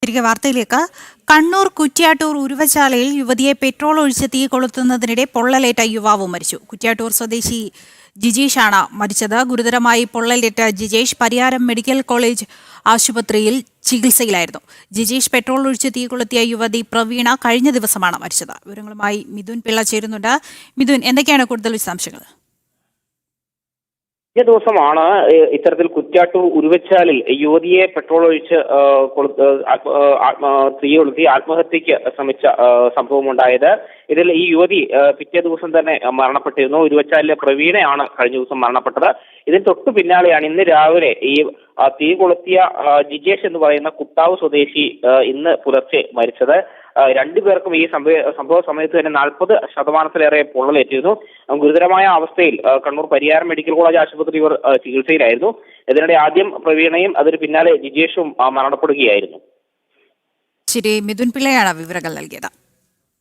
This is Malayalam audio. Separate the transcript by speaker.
Speaker 1: തിരികെ വാർത്തയിലേക്ക്. കണ്ണൂർ കുറ്റ്യാട്ടൂർ ഉരുവശാലയിൽ യുവതിയെ പെട്രോൾ ഒഴിച്ച് തീ കൊളുത്തുന്നതിനിടെ പൊള്ളലേറ്റ യുവാവ് മരിച്ചു. കുറ്റ്യാട്ടൂർ സ്വദേശി ജിജീഷാണ് മരിച്ചത്. ഗുരുതരമായി പൊള്ളലേറ്റ ജിജേഷ് പരിയാരം മെഡിക്കൽ കോളേജ് ആശുപത്രിയിൽ ചികിത്സയിലായിരുന്നു. ജിജീഷ് പെട്രോൾ ഒഴിച്ച് തീ കൊളുത്തിയ യുവതി പ്രവീണ കഴിഞ്ഞ ദിവസമാണ് മരിച്ചത്. വിവരങ്ങളുമായി മിഥുൻ പിള്ള ചേരുന്നുണ്ട്. മിഥുൻ, എന്തൊക്കെയാണ് കൂടുതൽ വിശദാംശങ്ങൾ?
Speaker 2: കഴിഞ്ഞ ദിവസമാണ് ഇത്തരത്തിൽ കുറ്റ്യാട്ടൂർ ഉരുവച്ചാലിൽ യുവതിയെ പെട്രോൾ ഒഴിച്ച് തീ കൊളുത്തി ആത്മഹത്യക്ക് ശ്രമിച്ച സംഭവം ഉണ്ടായത്. ഇതിൽ ഈ യുവതി പിറ്റേ ദിവസം തന്നെ മരണപ്പെട്ടിരുന്നു. ഉരുവച്ചാലിലെ പ്രവീണയാണ് കഴിഞ്ഞ ദിവസം മരണപ്പെട്ടത്. ഇതിന് തൊട്ടു പിന്നാലെയാണ് ഇന്ന് രാവിലെ ഈ തീ കൊളുത്തിയ ജിജേഷ് എന്ന് പറയുന്ന കുട്ടാവ് സ്വദേശി ഇന്ന് പുലർച്ചെ മരിച്ചത്. രണ്ടുപേർക്കും ഈ സംഭവ സമയത്ത് തന്നെ 40% പൊള്ളലേറ്റിരുന്നു. ഗുരുതരമായ അവസ്ഥയിൽ കണ്ണൂർ പരിയാരം മെഡിക്കൽ കോളേജ് ആശുപത്രി ഇവർ ചികിത്സയിലായിരുന്നു. ഇതിനിടെ ആദ്യം പ്രവീണയും അതിന് പിന്നാലെ ജിജേഷും മരണപ്പെടുകയായിരുന്നു.
Speaker 1: ശരി, മിഥുൻ പിള്ളയാണ് വിവരങ്ങൾ നൽകിയത്.